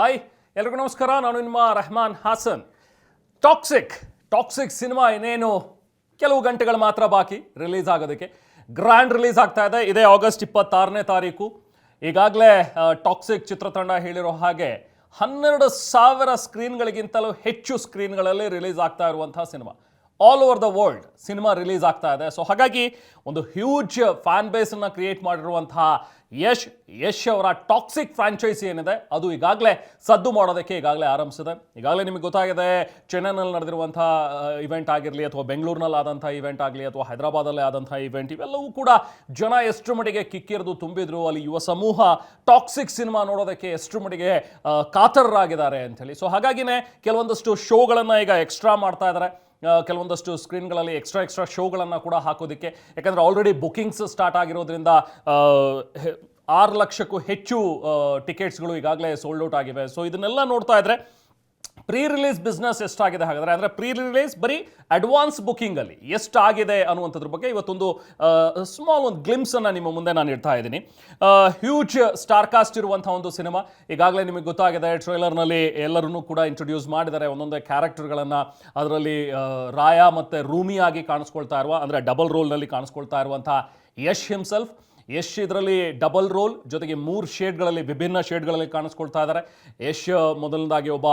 Hi ಎಲ್ರಿಗೂ ನಮಸ್ಕಾರ. ನಾನು ನಿಮ್ಮ ರೆಹಮಾನ್ ಹಾಸನ್. ಟಾಕ್ಸಿಕ್ ಸಿನಿಮಾ ಇನ್ನೇನು ಕೆಲವು ಗಂಟೆಗಳು ಮಾತ್ರ ಬಾಕಿ ರಿಲೀಸ್ ಆಗೋದಕ್ಕೆ. ಗ್ರ್ಯಾಂಡ್ ರಿಲೀಸ್ ಆಗ್ತಾ ಇದೆ. ಇದೇ ಆಗಸ್ಟ್ 26ನೇ ತಾರೀಕು. ಈಗಾಗಲೇ ಟಾಕ್ಸಿಕ್ ಚಿತ್ರತಂಡ ಹೇಳಿರೋ ಹಾಗೆ 12,000 ಸ್ಕ್ರೀನ್ಗಳಿಗಿಂತಲೂ ಹೆಚ್ಚು ಸ್ಕ್ರೀನ್ಗಳಲ್ಲಿ ರಿಲೀಸ್ ಆಗ್ತಾ ಇರುವಂತಹ cinema. All over the world cinema release ಆಗ್ತಾ ಇದೆ. ಸೊ ಹಾಗಾಗಿ ಒಂದು ಹ್ಯೂಜ್ ಫ್ಯಾನ್ ಬೇಸನ್ನು ಕ್ರಿಯೇಟ್ ಮಾಡಿರುವಂತಹ ಯಶ್ ಅವರ ಟಾಕ್ಸಿಕ್ ಫ್ರಾಂಚೈಸಿ ಏನಿದೆ ಅದು ಈಗಾಗಲೇ ಸದ್ದು ಮಾಡೋದಕ್ಕೆ ಈಗಾಗಲೇ ಆರಂಭಿಸಿದೆ. ಈಗಾಗಲೇ ನಿಮಗೆ ಗೊತ್ತಾಗಿದೆ, ಚೆನ್ನೈನಲ್ಲಿ ನಡೆದಿರುವಂಥ ಇವೆಂಟ್ ಆಗಿರಲಿ ಅಥವಾ ಬೆಂಗಳೂರಿನಲ್ಲಿ ಆದಂಥ ಇವೆಂಟ್ ಆಗಲಿ ಅಥವಾ ಹೈದರಾಬಾದಲ್ಲೇ ಆದಂಥ ಇವೆಂಟ್, ಇವೆಲ್ಲವೂ ಕೂಡ ಜನ ಎಷ್ಟು ಮಟ್ಟಿಗೆ ಕಿಕ್ಕಿರಿದು ತುಂಬಿದ್ರು. ಅಲ್ಲಿ ಯುವ ಸಮೂಹ ಟಾಕ್ಸಿಕ್ ಸಿನಿಮಾ ನೋಡೋದಕ್ಕೆ ಎಷ್ಟು ಮಟ್ಟಿಗೆ ಕಾತರರಾಗಿದ್ದಾರೆ ಅಂಥೇಳಿ. ಸೊ ಹಾಗಾಗಿನೇ ಕೆಲವೊಂದಷ್ಟು ಶೋಗಳನ್ನು ಈಗ ಎಕ್ಸ್ಟ್ರಾ ಮಾಡ್ತಾ ಇದ್ದಾರೆ. ಕೆಲವೊಂದಷ್ಟು ಸ್ಕ್ರೀನ್ಗಳಲ್ಲಿ ಎಕ್ಸ್ಟ್ರಾ ಶೋಗಳನ್ನು ಕೂಡ ಹಾಕೋದಕ್ಕೆ. ಯಾಕಂದರೆ ಆಲ್ರೆಡಿ ಬುಕಿಂಗ್ಸ್ ಸ್ಟಾರ್ಟ್ ಆಗಿರೋದ್ರಿಂದ 6 ಲಕ್ಷಕ್ಕೂ ಹೆಚ್ಚು ಟಿಕೆಟ್ಸ್ಗಳು ಈಗಾಗಲೇ ಸೋಲ್ಡ್ ಔಟ್ ಆಗಿವೆ. ಸೊ ಇದನ್ನೆಲ್ಲ ನೋಡ್ತಾ ಇದ್ರೆ ಪ್ರೀ ರಿಲೀಸ್ ಬಿಸ್ನೆಸ್ ಎಷ್ಟಾಗಿದೆ ಹಾಗಾದರೆ, ಅಂದರೆ ಪ್ರೀ ರಿಲೀಸ್ ಬರೀ ಅಡ್ವಾನ್ಸ್ ಬುಕ್ಕಿಂಗಲ್ಲಿ ಎಷ್ಟಾಗಿದೆ ಅನ್ನುವಂಥದ್ರ ಬಗ್ಗೆ ಇವತ್ತೊಂದು ಸ್ಮಾಲ್ ಒಂದು ಗ್ಲಿಮ್ಸನ್ನು ನಿಮ್ಮ ಮುಂದೆ ನಾನು ಇಡ್ತಾ ಇದ್ದೀನಿ. ಹ್ಯೂಜ್ ಸ್ಟಾರ್ ಕಾಸ್ಟ್ ಇರುವಂಥ ಒಂದು ಸಿನಿಮಾ. ಈಗಾಗಲೇ ನಿಮಗೆ ಗೊತ್ತಾಗಿದೆ, ಟ್ರೈಲರ್ನಲ್ಲಿ ಎಲ್ಲರನ್ನೂ ಕೂಡ ಇಂಟ್ರೊಡ್ಯೂಸ್ ಮಾಡಿದ್ದಾರೆ ಒಂದೊಂದೇ ಕ್ಯಾರೆಕ್ಟರ್ಗಳನ್ನು. ಅದರಲ್ಲಿ ರಾಯಾ ಮತ್ತು ರೂಮಿ ಆಗಿ ಕಾಣಿಸ್ಕೊಳ್ತಾ ಇರುವ, ಅಂದರೆ ಡಬಲ್ ರೋಲ್ನಲ್ಲಿ ಕಾಣಿಸ್ಕೊಳ್ತಾ ಇರುವಂಥ ಯಶ್ ಇದರಲ್ಲಿ ಡಬಲ್ ರೋಲ್ ಜೊತೆಗೆ 3 ಶೇಡ್ಗಳಲ್ಲಿ, ವಿಭಿನ್ನ ಶೇಡ್ಗಳಲ್ಲಿ ಕಾಣಿಸ್ಕೊಳ್ತಾ ಇದ್ದಾರೆ. ಯಶ್ ಮೊದಲನೇದಾಗಿ ಒಬ್ಬ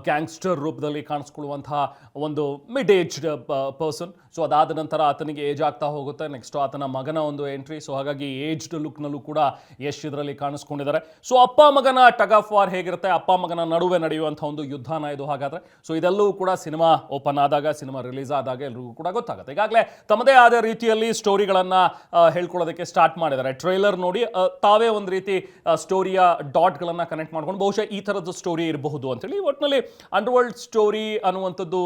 ಗ್ಯಾಂಗ್ಸ್ಟರ್ ರೂಪದಲ್ಲಿ ಕಾಣಿಸ್ಕೊಳ್ಳುವಂತಹ ಒಂದು ಮಿಡ್ ಏಜ್ಡ್ ಪರ್ಸನ್. ಸೊ ಅದಾದ ನಂತರ ಆತನಿಗೆ ಏಜ್ ಆಗ್ತಾ ಹೋಗುತ್ತೆ. ನೆಕ್ಸ್ಟ್ ಆತನ ಮಗನ ಒಂದು ಎಂಟ್ರಿ. ಸೊ ಹಾಗಾಗಿ ಏಜ್ಡ್ ಲುಕ್ನಲ್ಲೂ ಕೂಡ ಯಶ್ ಇದರಲ್ಲಿ ಕಾಣಿಸ್ಕೊಂಡಿದ್ದಾರೆ. ಸೊ ಅಪ್ಪ ಮಗನ ಟಗ್ ಆಫ್ ವಾರ್ ಹೇಗಿರುತ್ತೆ, ಅಪ್ಪ ಮಗನ ನಡುವೆ ನಡೆಯುವಂಥ ಒಂದು ಯುದ್ಧನ ಇದು ಹಾಗಾದರೆ. ಸೊ ಇದೆಲ್ಲವೂ ಕೂಡ ಸಿನಿಮಾ ಓಪನ್ ಆದಾಗ, ಸಿನಿಮಾ ರಿಲೀಸ್ ಆದಾಗ ಎಲ್ರಿಗೂ ಕೂಡ ಗೊತ್ತಾಗುತ್ತೆ. ಈಗಾಗಲೇ ತಮ್ಮದೇ ಆದ ರೀತಿಯಲ್ಲಿ ಸ್ಟೋರಿಗಳನ್ನು ಹೇಳ್ಕೊಳ್ಳೋದಕ್ಕೆ ಸ್ಟಾರ್ಟ್ ಮಾಡಿದ್ದಾರೆ. ಟ್ರೈಲರ್ ನೋಡಿ ತಾವೇ ಒಂದು ರೀತಿ ಸ್ಟೋರಿಯ ಡಾಟ್ಗಳನ್ನು ಕನೆಕ್ಟ್ ಮಾಡ್ಕೊಂಡು ಬಹುಶಃ ಈ ಥರದ್ದು ಸ್ಟೋರಿ ಇರಬಹುದು ಅಂತೇಳಿ ಒಟ್ಟಿನಲ್ಲಿ ಅಂಡರ್ವರ್ಲ್ಡ್ ಸ್ಟೋರಿ ಅನ್ನುವಂಥದ್ದು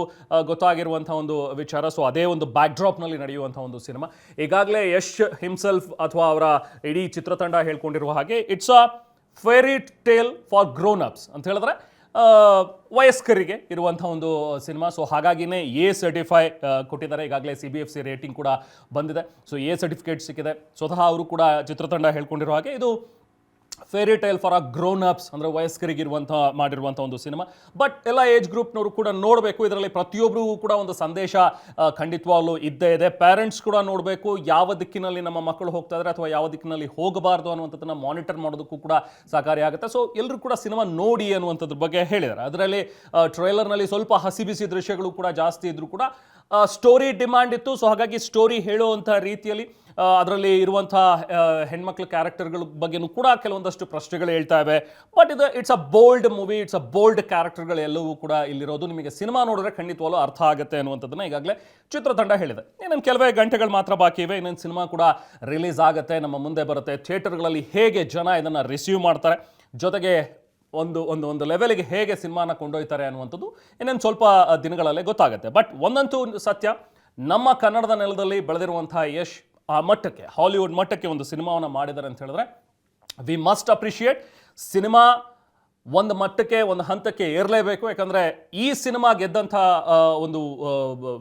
ಗೊತ್ತಾಗಿರುವಂಥ ಒಂದು ವಿಚಾರ. ಸೊ ಅದೇ ಒಂದು ಬ್ಯಾಕ್ ಡ್ರಾಪ್ನಲ್ಲಿ ನಡೆಯುವಂಥ ಒಂದು ಸಿನಿಮಾ. ಈಗಾಗಲೇ ಯಶ್ ಹಿಮ್ಸೆಲ್ಫ್ ಅಥವಾ ಅವರ ಇಡೀ ಚಿತ್ರತಂಡ ಹೇಳ್ಕೊಂಡಿರುವ ಹಾಗೆ it's a fairy tale for grown ups ಅಂತ ಹೇಳಿದ್ರೆ ವಯಸ್ಕರಿಗೆ ಇರುವಂಥ ಒಂದು ಸಿನಿಮಾ. ಸೊ ಹಾಗಾಗಿನೇ ಎ ಸರ್ಟಿಫೈ ಕೊಟ್ಟಿದ್ದಾರೆ. ಈಗಾಗಲೇ CBFC ರೇಟಿಂಗ್ ಕೂಡ ಬಂದಿದೆ. ಸೊ ಎ ಸರ್ಟಿಫಿಕೇಟ್ ಸಿಕ್ಕಿದೆ. ಸ್ವತಃ ಅವರು ಕೂಡ ಚಿತ್ರತಂಡ ಹೇಳ್ಕೊಂಡಿರೋ ಹಾಗೆ ಇದು fairy tale for a grown ups, ಅಂದರೆ ವಯಸ್ಕರಿಗಿರುವಂಥ ಮಾಡಿರುವಂಥ ಒಂದು ಸಿನಿಮಾ. ಬಟ್ ಎಲ್ಲ ಏಜ್ ಗ್ರೂಪ್ನವರು ಕೂಡ ನೋಡಬೇಕು. ಇದರಲ್ಲಿ ಪ್ರತಿಯೊಬ್ಬರಿಗೂ ಕೂಡ ಒಂದು ಸಂದೇಶ ಖಂಡಿತವಾಗ್ಲೂ ಇದ್ದೇ ಇದೆ. ಪೇರೆಂಟ್ಸ್ ಕೂಡ ನೋಡಬೇಕು, ಯಾವ ದಿಕ್ಕಿನಲ್ಲಿ ನಮ್ಮ ಮಕ್ಕಳು ಹೋಗ್ತಾ ಇದ್ದಾರೆ ಅಥವಾ ಯಾವ ದಿಕ್ಕಿನಲ್ಲಿ ಹೋಗಬಾರ್ದು ಅನ್ನುವಂಥದ್ದನ್ನು ಮಾನಿಟರ್ ಮಾಡೋದಕ್ಕೂ ಕೂಡ ಸಹಕಾರಿಯಾಗುತ್ತೆ. ಸೊ ಎಲ್ಲರೂ ಕೂಡ ಸಿನಿಮಾ ನೋಡಿ ಅನ್ನುವಂಥದ್ರ ಬಗ್ಗೆ ಹೇಳಿದ್ದಾರೆ. ಅದರಲ್ಲಿ ಟ್ರೈಲರ್ನಲ್ಲಿ ಸ್ವಲ್ಪ ಹಸಿ ಬಿಸಿ ದೃಶ್ಯಗಳು ಕೂಡ ಜಾಸ್ತಿ ಇದ್ರೂ ಕೂಡ ಸ್ಟೋರಿ ಡಿಮ್ಯಾಂಡ್ ಇತ್ತು. ಸೊ ಹಾಗಾಗಿ ಸ್ಟೋರಿ ಹೇಳುವಂಥ ರೀತಿಯಲ್ಲಿ ಅದರಲ್ಲಿ ಇರುವಂಥ ಹೆಣ್ಮಕ್ಳ ಕ್ಯಾರೆಕ್ಟರ್ಗಳ ಬಗ್ಗೆನೂ ಕೂಡ ಕೆಲವೊಂದಷ್ಟು ಪ್ರಶ್ನೆಗಳು ಹೇಳ್ತಾ ಇವೆ. But it's a bold movie, it's a bold ಕ್ಯಾರೆಕ್ಟರ್ಗಳು ಎಲ್ಲವೂ ಕೂಡ ಇಲ್ಲಿರೋದು. ನಿಮಗೆ ಸಿನಿಮಾ ನೋಡಿದ್ರೆ ಖಂಡಿತವಾಗ್ಲೂ ಅರ್ಥ ಆಗುತ್ತೆ ಅನ್ನುವಂಥದ್ದನ್ನು ಈಗಾಗಲೇ ಚಿತ್ರತಂಡ ಹೇಳಿದೆ. ಇನ್ನೊಂದು ಕೆಲವೇ ಗಂಟೆಗಳು ಮಾತ್ರ ಬಾಕಿ ಇವೆ. ಇನ್ನೊಂದು ಸಿನಿಮಾ ಕೂಡ ರಿಲೀಸ್ ಆಗುತ್ತೆ, ನಮ್ಮ ಮುಂದೆ ಬರುತ್ತೆ. ಥಿಯೇಟರ್ಗಳಲ್ಲಿ ಹೇಗೆ ಜನ ಇದನ್ನು ರಿಸೀವ್ ಮಾಡ್ತಾರೆ, ಜೊತೆಗೆ ಒಂದು ಲೆವೆಲ್ಗೆ ಹೇಗೆ ಸಿನಿಮಾನ ಕೊಂಡೊಯ್ತಾರೆ ಅನ್ನುವಂಥದ್ದು ಇನ್ನೊಂದು ಸ್ವಲ್ಪ ದಿನಗಳಲ್ಲೇ ಗೊತ್ತಾಗುತ್ತೆ. ಬಟ್ ಒಂದಂತೂ ಸತ್ಯ, ನಮ್ಮ ಕನ್ನಡದ ನೆಲದಲ್ಲಿ ಬೆಳೆದಿರುವಂಥ ಯಶ್ ಆ ಮಟ್ಟಕ್ಕೆ, ಹಾಲಿವುಡ್ ಮಟ್ಟಕ್ಕೆ ಒಂದು ಸಿನಿಮಾವನ್ನು ಮಾಡಿದ್ದಾರೆ ಅಂತ ಹೇಳಿದ್ರೆ ವಿ ಮಸ್ಟ್ ಅಪ್ರಿಷಿಯೇಟ್. ಸಿನಿಮಾ ಒಂದು ಮಟ್ಟಕ್ಕೆ, ಒಂದು ಹಂತಕ್ಕೆ ಏರಲೇಬೇಕು. ಯಾಕಂದರೆ ಈ ಸಿನಿಮಾ ಗೆದ್ದಂಥ ಒಂದು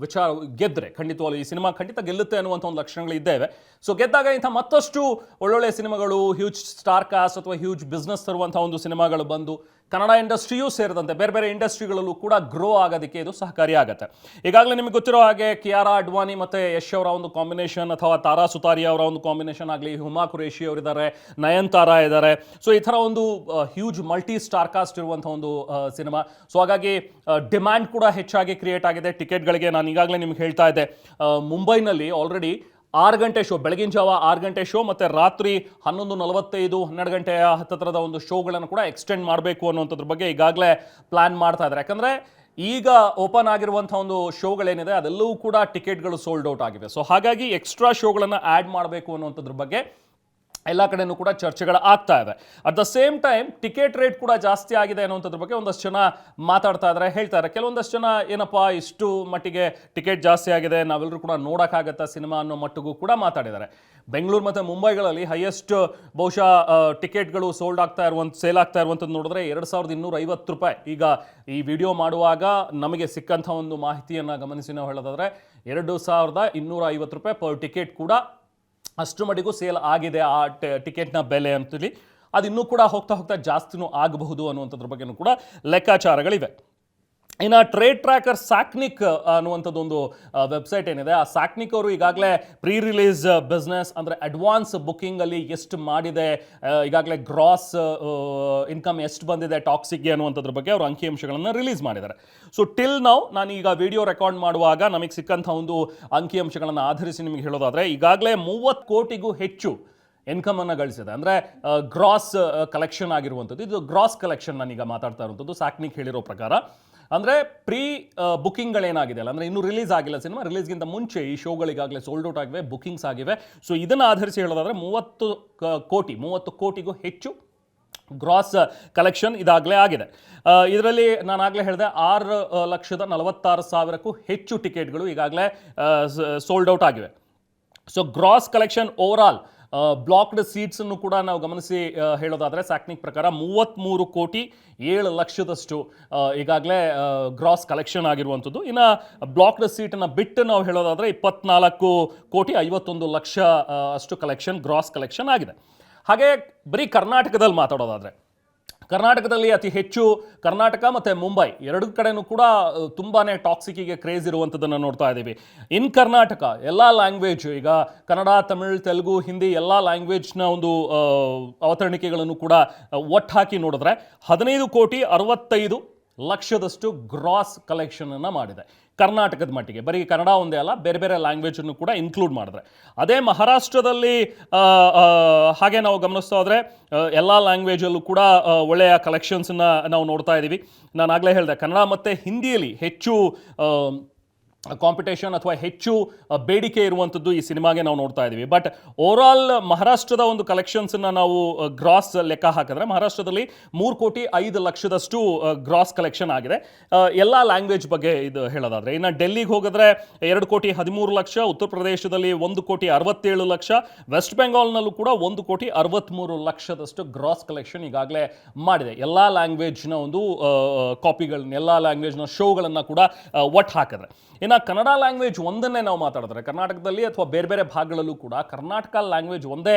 ವಿಚಾರ ಗೆದ್ದರೆ ಖಂಡಿತವಾಗ್ಲೂ ಈ ಸಿನಿಮಾ ಖಂಡಿತ ಗೆಲ್ಲುತ್ತೆ ಅನ್ನುವಂಥ ಒಂದು ಲಕ್ಷಣಗಳು ಇದ್ದೇವೆ. ಸೊ ಗೆದ್ದಾಗ ಇಂಥ ಮತ್ತಷ್ಟು ಒಳ್ಳೊಳ್ಳೆ ಸಿನಿಮಾಗಳು, ಹ್ಯೂಜ್ ಸ್ಟಾರ್ ಕಾಸ್ಟ್ ಅಥವಾ ಹ್ಯೂಜ್ ಬಿಸ್ನೆಸ್ ತರುವಂಥ ಒಂದು ಸಿನಿಮಾಗಳು ಬಂದು ಕನ್ನಡ ಇಂಡಸ್ಟ್ರಿಯೂ ಸೇರಿದಂತೆ ಬೇರೆ ಬೇರೆ ಇಂಡಸ್ಟ್ರಿಗಳಲ್ಲೂ ಕೂಡ ಗ್ರೋ ಆಗೋದಕ್ಕೆ ಇದು ಸಹಕಾರಿಯಾಗುತ್ತೆ. ಈಗಾಗಲೇ ನಿಮಗೆ ಗೊತ್ತಿರೋ ಹಾಗೆ ಕಿಯಾರಾ ಅಡ್ವಾನಿ ಮತ್ತು ಯಶ್ ಅವರ ಒಂದು ಕಾಂಬಿನೇಷನ್ ಅಥವಾ ತಾರಾ ಸುತಾರಿಯಾ ಅವರ ಒಂದು ಕಾಂಬಿನೇಷನ್ ಆಗಲಿ, ಹುಮಾ ಕುರೇಶಿ ಅವರಿದ್ದಾರೆ, ನಯನ್ತಾರಾ ಇದ್ದಾರೆ. ಸೊ ಈ ಥರ ಒಂದು ಹ್ಯೂಜ್ ಮಲ್ಟಿ ಸ್ಟಾರ್ ಕಾಸ್ಟ್ ಇರುವಂಥ ಒಂದು ಸಿನಿಮಾ. ಸೊ ಹಾಗಾಗಿ ಡಿಮ್ಯಾಂಡ್ ಕೂಡ ಹೆಚ್ಚಾಗಿ ಕ್ರಿಯೇಟ್ ಆಗಿದೆ ಟಿಕೆಟ್ಗಳಿಗೆ. ನಾನು ಈಗಾಗಲೇ ನಿಮ್ಗೆ ಹೇಳ್ತಾ ಇದ್ದೆ, ಮುಂಬೈನಲ್ಲಿ ಆಲ್ರೆಡಿ 6 ಗಂಟೆ ಶೋ, ಬೆಳಗಿನ ಜಾವ 6 ಗಂಟೆ ಶೋ ಮತ್ತು ರಾತ್ರಿ 11:45, 12 ಗಂಟೆಯ ಹತ್ತರದ ಒಂದು ಶೋಗಳನ್ನು ಕೂಡ ಎಕ್ಸ್ಟೆಂಡ್ ಮಾಡಬೇಕು ಅನ್ನುವಂಥದ್ರ ಬಗ್ಗೆ ಈಗಾಗಲೇ ಪ್ಲ್ಯಾನ್ ಮಾಡ್ತಾ ಇದ್ದಾರೆ. ಯಾಕಂದರೆ ಈಗ ಓಪನ್ ಆಗಿರುವಂಥ ಒಂದು ಶೋಗಳೇನಿದೆ ಅದೆಲ್ಲವೂ ಕೂಡ ಟಿಕೆಟ್ಗಳು ಸೋಲ್ಡ್ ಔಟ್ ಆಗಿವೆ. ಸೊ ಹಾಗಾಗಿ ಎಕ್ಸ್ಟ್ರಾ ಶೋಗಳನ್ನು ಆ್ಯಡ್ ಮಾಡಬೇಕು ಅನ್ನುವಂಥದ್ರ ಬಗ್ಗೆ ಎಲ್ಲ ಕಡೆಯೂ ಕೂಡ ಚರ್ಚೆಗಳು ಆಗ್ತಾ ಇವೆ. At the same time ticket rate ಕೂಡ ಜಾಸ್ತಿ ಆಗಿದೆ ಅನ್ನೋಂಥದ್ರ ಬಗ್ಗೆ ಒಂದಷ್ಟು ಜನ ಮಾತಾಡ್ತಾ ಇದ್ದಾರೆ, ಹೇಳ್ತಾರೆ. ಕೆಲವೊಂದಷ್ಟು ಜನ ಏನಪ್ಪ ಇಷ್ಟು ಮಟ್ಟಿಗೆ ಟಿಕೆಟ್ ಜಾಸ್ತಿ ಆಗಿದೆ, ನಾವೆಲ್ಲರೂ ಕೂಡ ನೋಡೋಕ್ಕಾಗತ್ತಾ ಸಿನಿಮಾ ಅನ್ನೋ ಮಟ್ಟಿಗೂ ಕೂಡ ಮಾತಾಡಿದ್ದಾರೆ. ಬೆಂಗಳೂರು ಮತ್ತು ಮುಂಬೈಗಳಲ್ಲಿ ಹೈಯೆಸ್ಟ್ ಬಹುಶಃ ಟಿಕೆಟ್ಗಳು ಸೇಲ್ ಆಗ್ತಾ ಇರುವಂಥದ್ದು ನೋಡಿದ್ರೆ ₹2,250. ಈಗ ಈ ವಿಡಿಯೋ ಮಾಡುವಾಗ ನಮಗೆ ಸಿಕ್ಕಂಥ ಒಂದು ಮಾಹಿತಿಯನ್ನು ಗಮನಿಸಿ ನಾವು ಹೇಳೋದಾದರೆ ₹2,250 ಪರ್ ಟಿಕೆಟ್ ಕೂಡ ಅಷ್ಟು ಮಟ್ಟಿಗೂ ಸೇಲ್ ಆಗಿದೆ ಆ ಟಿಕೆಟ್ನ ಬೆಲೆ ಅಂತೇಳಿ. ಅದು ಇನ್ನೂ ಕೂಡ ಹೋಗ್ತಾ ಹೋಗ್ತಾ ಜಾಸ್ತಿನೂ ಆಗಬಹುದು ಅನ್ನುವಂಥದ್ರ ಬಗ್ಗೆನೂ ಕೂಡ ಲೆಕ್ಕಾಚಾರಗಳಿವೆ. ಇನ್ನು ಟ್ರೇಡ್ ಟ್ರ್ಯಾಕರ್ ಸ್ಯಾಕ್ನಿಕ್ ಅನ್ನುವಂಥದ್ದು ಒಂದು ವೆಬ್ಸೈಟ್ ಏನಿದೆ, ಆ ಸ್ಯಾಕ್ನಿಕ್ ಅವರು ಈಗಾಗಲೇ ಪ್ರೀ ರಿಲೀಸ್ ಬಿಸ್ನೆಸ್ ಅಂದರೆ ಅಡ್ವಾನ್ಸ್ ಬುಕ್ಕಿಂಗಲ್ಲಿ ಎಷ್ಟು ಮಾಡಿದೆ, ಈಗಾಗಲೇ ಗ್ರಾಸ್ ಇನ್ಕಮ್ ಎಷ್ಟು ಬಂದಿದೆ ಟಾಕ್ಸಿಕ್ಗೆ ಅನ್ನುವಂಥದ್ರ ಬಗ್ಗೆ ಅವರು ಅಂಕಿಅಂಶಗಳನ್ನು ರಿಲೀಸ್ ಮಾಡಿದ್ದಾರೆ. ಸೊ ಟಿಲ್ ನಾವು ನಾನು ಈಗ ವಿಡಿಯೋ ರೆಕಾರ್ಡ್ ಮಾಡುವಾಗ ನಮಗೆ ಸಿಕ್ಕಂಥ ಒಂದು ಅಂಕಿಅಂಶಗಳನ್ನು ಆಧರಿಸಿ ನಿಮಗೆ ಹೇಳೋದಾದರೆ ಈಗಾಗಲೇ 30 ಕೋಟಿಗೂ ಹೆಚ್ಚು ಇನ್ಕಮನ್ನು ಗಳಿಸಿದೆ. ಅಂದರೆ ಗ್ರಾಸ್ ಕಲೆಕ್ಷನ್ ಆಗಿರುವಂಥದ್ದು, ಇದು ಗ್ರಾಸ್ ಕಲೆಕ್ಷನ್ ನಾನೀಗ ಮಾತಾಡ್ತಾ ಇರುವಂಥದ್ದು ಸ್ಯಾಕ್ನಿಕ್ ಹೇಳಿರೋ ಪ್ರಕಾರ. ಅಂದರೆ ಪ್ರೀ ಬುಕ್ಕಿಂಗ್ಗಳೇನಾಗಿದೆ ಅಲ್ಲ, ಅಂದರೆ ಇನ್ನೂ ರಿಲೀಸ್ ಆಗಿಲ್ಲ ಸಿನಿಮಾ, ರಿಲೀಸ್ಗಿಂತ ಮುಂಚೆ ಈ ಶೋಗಳಿಗಾಗಲೇ ಸೋಲ್ಡ್ ಔಟ್ ಆಗಿವೆ, ಬುಕ್ಕಿಂಗ್ಸ್ ಆಗಿವೆ. ಸೊ ಇದನ್ನು ಆಧರಿಸಿ ಹೇಳೋದಾದರೆ 30 ಕೋಟಿಗೂ ಹೆಚ್ಚು ಗ್ರಾಸ್ ಕಲೆಕ್ಷನ್ ಇದಾಗಲೇ ಆಗಿದೆ. ಇದರಲ್ಲಿ ನಾನಾಗಲೇ ಹೇಳಿದೆ 6,46,000ಕ್ಕೂ ಹೆಚ್ಚು ಟಿಕೆಟ್ಗಳು ಈಗಾಗಲೇ ಸೋಲ್ಡ್ ಔಟ್ ಆಗಿವೆ. So gross collection over all blocked ಸೀಟ್ಸನ್ನು ಕೂಡ ನಾವು ಗಮನಿಸಿ ಹೇಳೋದಾದರೆ ಸ್ಯಾಕ್ನಿಕ್ ಪ್ರಕಾರ 33,07,00,000ದಷ್ಟು ಈಗಾಗಲೇ ಗ್ರಾಸ್ ಕಲೆಕ್ಷನ್ ಆಗಿರುವಂಥದ್ದು. ಇನ್ನು ಬ್ಲಾಕ್ಡ್ ಸೀಟನ್ನು ಬಿಟ್ಟು ನಾವು ಹೇಳೋದಾದರೆ 24,51,00,000 ಅಷ್ಟು ಕಲೆಕ್ಷನ್ ಗ್ರಾಸ್ ಕಲೆಕ್ಷನ್ ಆಗಿದೆ. ಹಾಗೆ ಬರೀ ಕರ್ನಾಟಕದಲ್ಲಿ ಮಾತಾಡೋದಾದರೆ ಕರ್ನಾಟಕದಲ್ಲಿ ಅತಿ ಹೆಚ್ಚು ಕರ್ನಾಟಕ ಮತ್ತು ಮುಂಬೈ ಎರಡು ಕಡೆನೂ ಕೂಡ ತುಂಬಾ ಟಾಕ್ಸಿಕ್ಕಿಗೆ ಕ್ರೇಜ್ ಇರುವಂಥದ್ದನ್ನು ನೋಡ್ತಾ ಇದ್ದೀವಿ. ಇನ್ ಕರ್ನಾಟಕ ಎಲ್ಲ ಲ್ಯಾಂಗ್ವೇಜ್, ಈಗ ಕನ್ನಡ, ತಮಿಳ್, ತೆಲುಗು, ಹಿಂದಿ ಎಲ್ಲ ಲ್ಯಾಂಗ್ವೇಜ್ನ ಒಂದು ಅವತರಣಿಕೆಗಳನ್ನು ಕೂಡ ಒಟ್ಟು ಹಾಕಿ ನೋಡಿದ್ರೆ 15,65,00,000ದಷ್ಟು ಗ್ರಾಸ್ ಕಲೆಕ್ಷನನ್ನು ಮಾಡಿದೆ ಕರ್ನಾಟಕದ ಮಟ್ಟಿಗೆ. ಬರೀ ಕನ್ನಡ ಒಂದೇ ಅಲ್ಲ, ಬೇರೆ ಬೇರೆ ಲ್ಯಾಂಗ್ವೇಜನ್ನು ಕೂಡ ಇನ್ಕ್ಲೂಡ್ ಮಾಡಿದ್ರೆ. ಅದೇ ಮಹಾರಾಷ್ಟ್ರದಲ್ಲಿ ಹಾಗೆ ನಾವು ಗಮನಿಸ್ತಾ ಹೋದರೆ ಎಲ್ಲ ಲ್ಯಾಂಗ್ವೇಜಲ್ಲೂ ಕೂಡ ಒಳ್ಳೆಯ ಕಲೆಕ್ಷನ್ಸನ್ನು ನಾವು ನೋಡ್ತಾ ಇದ್ದೀವಿ. ನಾನು ಆಗಲೇ ಹೇಳಿದೆ ಕನ್ನಡ ಮತ್ತು ಹಿಂದಿಯಲ್ಲಿ ಹೆಚ್ಚು ಕಾಂಪಿಟೇಷನ್ ಅಥವಾ ಹೆಚ್ಚು ಬೇಡಿಕೆ ಇರುವಂಥದ್ದು ಈ ಸಿನಿಮಾಗೆ ನಾವು ನೋಡ್ತಾ ಇದ್ದೀವಿ. ಬಟ್ ಓವರಾಲ್ ಮಹಾರಾಷ್ಟ್ರದ ಒಂದು ಕಲೆಕ್ಷನ್ಸನ್ನು ನಾವು ಗ್ರಾಸ್ ಲೆಕ್ಕ ಹಾಕಿದ್ರೆ ಮಹಾರಾಷ್ಟ್ರದಲ್ಲಿ 3,05,00,000ದಷ್ಟು ಗ್ರಾಸ್ ಕಲೆಕ್ಷನ್ ಆಗಿದೆ ಎಲ್ಲ ಲ್ಯಾಂಗ್ವೇಜ್ ಬಗ್ಗೆ ಇದು ಹೇಳೋದಾದರೆ. ಇನ್ನು ಡೆಲ್ಲಿಗೆ ಹೋಗಿದ್ರೆ 2,13,00,000, ಉತ್ತರ ಪ್ರದೇಶದಲ್ಲಿ 1,67,00,000, ವೆಸ್ಟ್ ಬೆಂಗಾಲ್ನಲ್ಲೂ ಕೂಡ 1,63,00,000ದಷ್ಟು ಗ್ರಾಸ್ ಕಲೆಕ್ಷನ್ ಈಗಾಗಲೇ ಮಾಡಿದೆ ಎಲ್ಲ ಲ್ಯಾಂಗ್ವೇಜ್ನ ಒಂದು ಕಾಪಿಗಳನ್ನ, ಎಲ್ಲ ಲ್ಯಾಂಗ್ವೇಜ್ನ ಶೋಗಳನ್ನು ಕೂಡ ಒಟ್ಟು ಹಾಕಿದ್ರೆ. ಇನ್ನು ಕನ್ನಡ ಲ್ಯಾಂಗ್ವೇಜ್ ಒಂದನ್ನೇ ನಾವು ಮಾತಾಡಿದ್ರೆ ಕರ್ನಾಟಕದಲ್ಲಿ ಅಥವಾ ಬೇರೆ ಬೇರೆ ಭಾಗಗಳಲ್ಲೂ ಕೂಡ ಕರ್ನಾಟಕ ಲ್ಯಾಂಗ್ವೇಜ್ ಒಂದೇ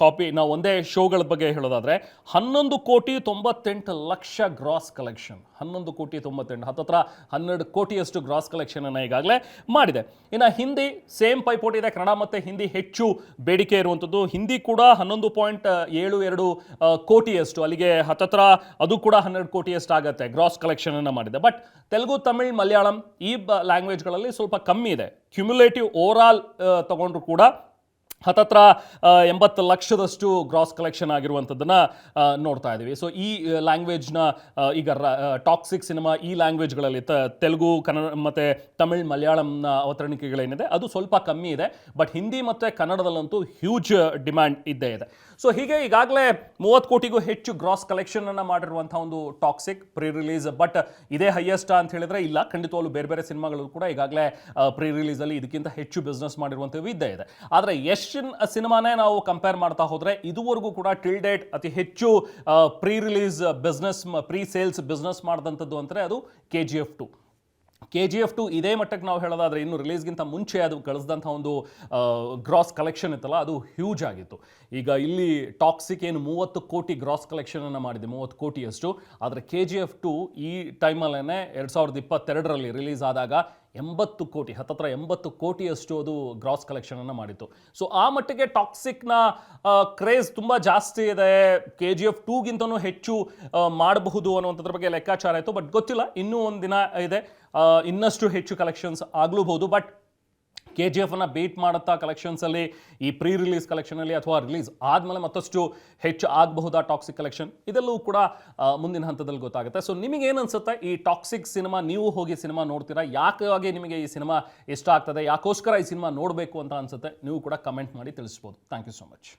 ಕಾಪಿ, ನಾವು ಒಂದೇ ಶೋಗಳ ಬಗ್ಗೆ ಹೇಳೋದಾದರೆ 11,98,00,000 ಗ್ರಾಸ್ ಕಲೆಕ್ಷನ್, 11,98,00,000 ಹತ್ತತ್ರ 12 ಕೋಟಿಯಷ್ಟು ಗ್ರಾಸ್ ಕಲೆಕ್ಷನನ್ನು ಈಗಾಗಲೇ ಮಾಡಿದೆ. ಇನ್ನು ಹಿಂದಿ ಸೇಮ್ ಪೈಪೋಟಿ ಇದೆ, ಕನ್ನಡ ಮತ್ತು ಹಿಂದಿ ಹೆಚ್ಚು ಬೇಡಿಕೆ ಇರುವಂಥದ್ದು. ಹಿಂದಿ ಕೂಡ 11.72 ಕೋಟಿಯಷ್ಟು, ಅಲ್ಲಿಗೆ ಹತ್ತತ್ರ ಅದು ಕೂಡ 12 ಕೋಟಿಯಷ್ಟು ಆಗುತ್ತೆ ಗ್ರಾಸ್ ಕಲೆಕ್ಷನನ್ನು ಮಾಡಿದೆ. ಬಟ್ ತೆಲುಗು, ತಮಿಳ್, ಮಲಯಾಳಂ ಈ ಲ್ಯಾಂಗ್ವೇಜ್ಗಳಲ್ಲಿ ಸ್ವಲ್ಪ ಕಮ್ಮಿ ಇದೆ. ಕ್ಯುಮ್ಯುಲೇಟಿವ್ ಓವರ್ ಆಲ್ ತಗೊಂಡ್ರು ಕೂಡ ಹತ್ತತ್ರ 80 ಲಕ್ಷದಷ್ಟು ಗ್ರಾಸ್ ಕಲೆಕ್ಷನ್ ಆಗಿರುವಂಥದ್ದನ್ನು ನೋಡ್ತಾ ಇದ್ದೀವಿ. ಸೊ ಈ ಲ್ಯಾಂಗ್ವೇಜ್ನ ಈಗ ಟಾಕ್ಸಿಕ್ ಸಿನಿಮಾ ಈ ಲ್ಯಾಂಗ್ವೇಜ್ಗಳಲ್ಲಿ ತೆಲುಗು, ಕನ್ನಡ ಮತ್ತು ತಮಿಳ್, ಮಲಯಾಳಂನ ಅವತರಣಿಕೆಗಳೇನಿದೆ ಅದು ಸ್ವಲ್ಪ ಕಮ್ಮಿ ಇದೆ. ಬಟ್ ಹಿಂದಿ ಮತ್ತು ಕನ್ನಡದಲ್ಲಂತೂ ಹ್ಯೂಜ್ ಡಿಮ್ಯಾಂಡ್ ಇದ್ದೇ ಇದೆ. ಸೊ ಹೀಗೆ ಈಗಾಗಲೇ 30 ಕೋಟಿಗೂ ಹೆಚ್ಚು ಗ್ರಾಸ್ ಕಲೆಕ್ಷನನ್ನು ಮಾಡಿರುವಂಥ ಒಂದು ಟಾಕ್ಸಿಕ್ ಪ್ರೀ ರಿಲೀಸ್. ಬಟ್ ಇದೇ ಹೈಯೆಸ್ಟ್ ಅಂತ ಹೇಳಿದ್ರೆ ಇಲ್ಲ, ಖಂಡಿತವಾಗ್ಲೂ ಬೇರೆ ಬೇರೆ ಸಿನಿಮಾಗಳು ಕೂಡ ಈಗಾಗಲೇ ಪ್ರೀ ರಿಲೀಸಲ್ಲಿ ಇದಕ್ಕಿಂತ ಹೆಚ್ಚು ಬಿಸ್ನೆಸ್ ಮಾಡಿರುವಂಥವು ಇದ್ದೇ ಇದೆ. ಆದರೆ ಸಿನಿಮಾನೇ ನಾವು ಕಂಪೇರ್ ಮಾಡ್ತಾ ಹೋದರೆ ಇದುವರೆಗೂ ಕೂಡ ಟಿಲ್ ಡೇಟ್ ಅತಿ ಹೆಚ್ಚು pre release business, pre sales business ಮಾಡಿದಂಥದ್ದು ಅಂದರೆ ಅದು KGF 2. KGF 2 ಇದೇ ಮಟ್ಟಕ್ಕೆ ನಾವು ಹೇಳೋದಾದರೆ ಇನ್ನು ರಿಲೀಸ್ಗಿಂತ ಮುಂಚೆ ಅದು ಗಳಿಸಿದಂಥ ಒಂದು ಗ್ರಾಸ್ ಕಲೆಕ್ಷನ್ ಇತ್ತಲ್ಲ ಅದು ಹ್ಯೂಜ್ ಆಗಿತ್ತು. ಈಗ ಇಲ್ಲಿ ಟಾಕ್ಸಿಕ್ ಏನು 30 ಕೋಟಿ ಗ್ರಾಸ್ ಕಲೆಕ್ಷನನ್ನು ಮಾಡಿದೆ, 30 ಕೋಟಿಯಷ್ಟು. ಆದರೆ KGF 2 ಈ ಟೈಮಲ್ಲೇ 2022ರಲ್ಲಿ ರಿಲೀಸ್ ಆದಾಗ 80 ಕೋಟಿ, ಹತ್ತತ್ರ 80 ಕೋಟಿಯಷ್ಟು ಅದು ಗ್ರಾಸ್ ಕಲೆಕ್ಷನನ್ನು ಮಾಡಿತ್ತು. ಸೊ ಆ ಮಟ್ಟಿಗೆ ಟಾಕ್ಸಿಕ್ನ ಕ್ರೇಜ್ ತುಂಬ ಜಾಸ್ತಿ ಇದೆ. KGF 2ಗಿಂತನೂ ಹೆಚ್ಚು ಮಾಡಬಹುದು ಅನ್ನುವಂಥದ್ರ ಬಗ್ಗೆ ಲೆಕ್ಕಾಚಾರ ಆಯಿತು. ಬಟ್ ಗೊತ್ತಿಲ್ಲ, ಇನ್ನೂ ಒಂದು ದಿನ ಇದೆ, ಇನ್ನಷ್ಟು ಹೆಚ್ಚು ಕಲೆಕ್ಷನ್ಸ್ ಆಗಲೂಬಹುದು. ಬಟ್ KGF ಬೀಟ್ ಮಾಡುತ್ತಾ ಕಲೆಕ್ಷನ್ಸಲ್ಲಿ ಈ ಪ್ರೀ ರಿಲೀಸ್ ಕಲೆಕ್ಷನಲ್ಲಿ ಅಥವಾ ರಿಲೀಸ್ ಆದಮೇಲೆ ಮತ್ತಷ್ಟು ಹೆಚ್ಚು ಆಗಬಹುದಾ ಟಾಕ್ಸಿಕ್ ಕಲೆಕ್ಷನ್, ಇದೆಲ್ಲವೂ ಕೂಡ ಮುಂದಿನ ಹಂತದಲ್ಲಿ ಗೊತ್ತಾಗುತ್ತೆ. ಸೊ ನಿಮಗೇನು ಅನಿಸುತ್ತೆ ಈ ಟಾಕ್ಸಿಕ್ ಸಿನಿಮಾ? ನೀವು ಹೋಗಿ ಸಿನಿಮಾ ನೋಡ್ತೀರಾ? ಯಾಕಾಗಿ ನಿಮಗೆ ಈ ಸಿನಿಮಾ ಇಷ್ಟ ಆಗ್ತದೆ, ಯಾಕೋಸ್ಕರ ಈ ಸಿನಿಮಾ ನೋಡಬೇಕು ಅಂತ ಅನಿಸುತ್ತೆ? ನೀವು ಕೂಡ ಕಮೆಂಟ್ ಮಾಡಿ ತಿಳಿಸ್ಬೋದು. Thank you so much.